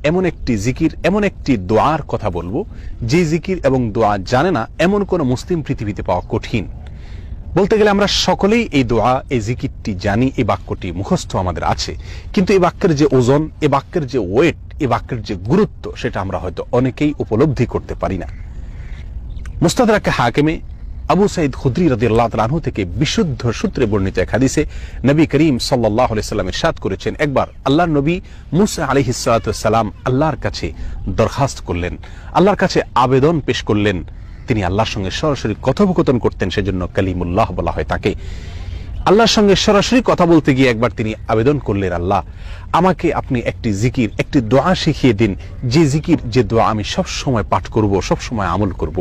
এমন একটি জিকির, এমন একটি দোয়ার কথা বলবো যে জিকির এবং দোয়া জানে না এমন কোন মুসলিম পৃথিবীতে পাওয়া কঠিন। বলতে গেলে আমরা সকলেই এই দোয়া, এই জিকিরটি জানি, এই বাক্যটি মুখস্থ আমাদের আছে, কিন্তু এই বাক্যের যে ওজন, এই বাক্যের যে ওয়েট, এই বাক্যের যে গুরুত্ব, সেটা আমরা হয়তো অনেকেই উপলব্ধি করতে পারি না। মুস্তাদরাকে হাকিমে আবু সাঈদ খুদরি রাদিয়াল্লাহু তাআলা আনহু থেকে বিশুদ্ধ সূত্রে বর্ণিত এক হাদিসে নবী করিম সাল্লাল্লাহু আলাইহি সাল্লাম ইরশাদ করেছেন, একবার আল্লাহর নবী মুসা আলাইহিস সালাতু ওয়াস সালাম আল্লাহর কাছে দরখাস্ত করলেন, আল্লাহর কাছে আবেদন পেশ করলেন। তিনি আল্লাহর সঙ্গে সরাসরি কথোপকথন করতেন, সেজন্য কালিমুল্লাহ বলা হয় তাকে। আল্লাহর সঙ্গে সরাসরি কথা বলতে গিয়ে একবার তিনি আবেদন করলেন, আল্লাহ আমাকে আপনি একটি জিকির, একটি দোয়া শিখিয়ে দিন, যে জিকির, যে দোয়া আমি সব সময় পাঠ করব, সব সময় আমল করব।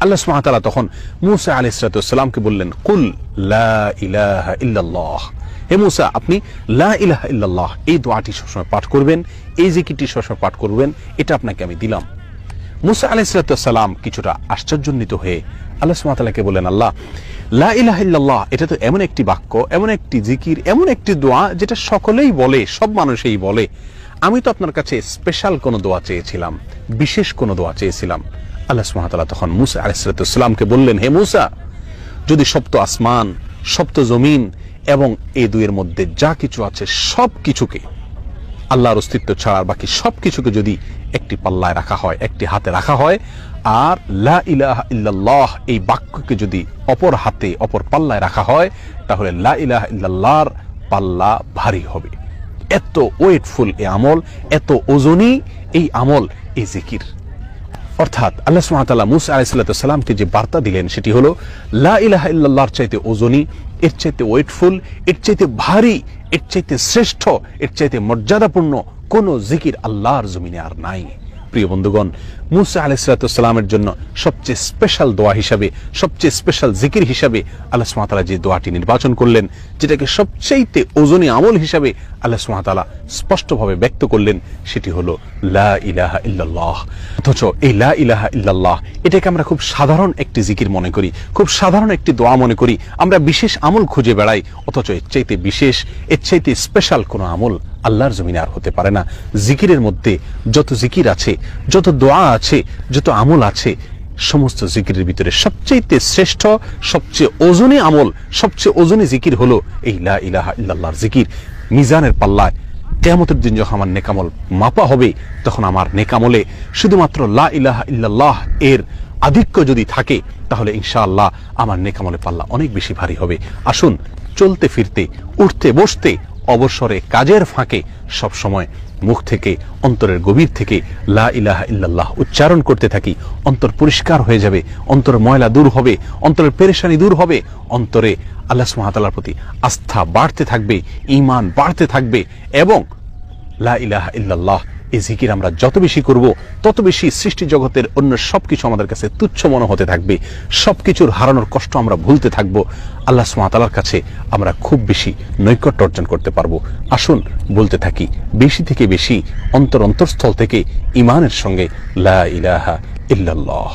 আল্লাহ সুবহানাহু ওয়া তাআলা তখন মূসা আলাইহিস সালামকে বললেন, কুল লা ইলাহা ইল্লাল্লাহ, হে মূসা আপনি লা ইলাহা ইল্লাল্লাহ এই দোয়াটি সবসময় পাঠ করবেন, এই জিকিরটি সবসময় পাঠ করবেন, এটা আপনাকে আমি দিলাম। মূসা আলাইহিস সালাম কিছুটা আশ্চর্যান্বিত হয়ে আল্লাহ সুবহানাহু ওয়া তাআলাকে বললেন, আল্লাহ লা ইলাহা ইল্লাল্লাহ এটা তো এমন একটি বাক্য, এমন একটি জিকির, এমন একটি দোয়া যেটা সকলেই বলে, সব মানুষই বলে। আমি তো আপনার কাছে স্পেশাল কোনো দোয়া চেয়েছিলাম, বিশেষ কোনো দোয়া চেয়েছিলাম। আল্লাহ সুবহানাহু ওয়া তাআলা তখন মূসা আলাইহিস সালামকে বললেন, হে মূসা, যদি সপ্ত আসমান, সপ্ত জমিন এবং এই দুইয়ের মধ্যে যা কিছু আছে সব কিছুকে, আল্লাহর অস্তিত্ব ছাড়া বাকি সবকিছুকে যদি একটি পাল্লায় রাখা হয়, একটি হাতে রাখা হয়, আর লা ইলাহা ইল্লাল্লাহ এই বাক্যকে যদি অপর হাতে, অপর পাল্লায় রাখা হয়, তাহলে লা ইলাহা ইল্লাল্লাহর পাল্লা ভারী হবে। এত ওয়েটফুল এই আমল, এত ওজনী এই আমল, এই জিকির। অর্থাৎ আল্লাহ সুবহানাহু ওয়া তাআলা মূসা আলাইহিস সালামকে যে বার্তা দিলেন সেটি হলো, লা ইলাহা ইল্লাল্লাহর চাইতে ওজনী, এর চাইতে ওয়েটফুল, এর চাইতে ভারী, এর চাইতে শ্রেষ্ঠ, এর চাইতে মর্যাদাপূর্ণ কোন জিকির আল্লাহর জমিনে আর নাই। প্রিয় বন্ধুগণ, মূসা আলাইহিস সালামের জন্য সবচেয়ে স্পেশাল দোয়া হিসাবে, সবচেয়ে স্পেশাল জিকির হিসাবে আল্লাহ সুবহানাহু ওয়া তাআলা যে দোয়াটি নির্বাচন করলেন, যেটাকে সবচেয়ে ওজনী আমল হিসাবে আল্লাহ সুবহানাহু ওয়া তাআলা স্পষ্টভাবে ব্যক্ত করলেন, সেটি হলো লা ইলাহা ইল্লাল্লাহ। অথচ এই লা ইলাহা ইল্লাল্লাহ এটাকে আমরা খুব সাধারণ একটি জিকির মনে করি, খুব সাধারণ একটি দোয়া মনে করি, আমরা বিশেষ আমল খুঁজে বেড়াই। অথচ এর চাইতে বিশেষ, এর চাইতে স্পেশাল কোনো আমল আল্লাহর জমিনে আর হতে পারে না। জিকিরের মধ্যে যত জিকির আছে, যত দোয়া আছে, যত আমল আছে, সমস্ত জিকিরের ভিতরে সবচেয়ে শ্রেষ্ঠ, সবচেয়ে ওজনী আমল, সবচেয়ে ওজনী জিকির হলো এই লা ইলাহা ইল্লাল্লাহর জিকির। মিজানের পাল্লায় কিয়ামতের দিন যখন আমার নেকামল মাপা হবে, তখন আমার নেকামলে শুধুমাত্র লা ইলাহা ইল্লাল্লাহ এর আধিক্য যদি থাকে, তাহলে ইনশাআল্লাহ আমার নেকামলে পাল্লা অনেক বেশি ভারী হবে। আসুন, চলতে ফিরতে, উঠতে বসতে, অবসরে, কাজের ফাঁকে সব সময় মুখ থেকে, অন্তরের গভীর থেকে লা ইলাহা ইল্লাল্লাহ উচ্চারণ করতে থাকি। অন্তর পরিষ্কার হয়ে যাবে, অন্তরের ময়লা দূর হবে, অন্তরের পেরেশানি দূর হবে, অন্তরে আল্লাহ সুবহানাহু ওয়া তাআলার প্রতি আস্থা বাড়তে থাকবে, ঈমান বাড়তে থাকবে, এবং লা ইলাহা ইল্লাল্লাহ এই জিকির আমরা যত বেশি করব, তত বেশি সৃষ্টি জগতের অন্য সবকিছু আমাদের কাছে তুচ্ছ মনে হতে থাকবে। সবকিছুর হারানোর কষ্ট আমরা ভুলতে থাকবো। আল্লাহ সুবহানাহু ওয়া তাআলার কাছে আমরা খুব বেশি নৈকট্য অর্জন করতে পারবো। আসুন বলতে থাকি বেশি থেকে বেশি, অন্তরস্থল থেকে ঈমানের সঙ্গে লা ইলাহা ইল্লাল্লাহ।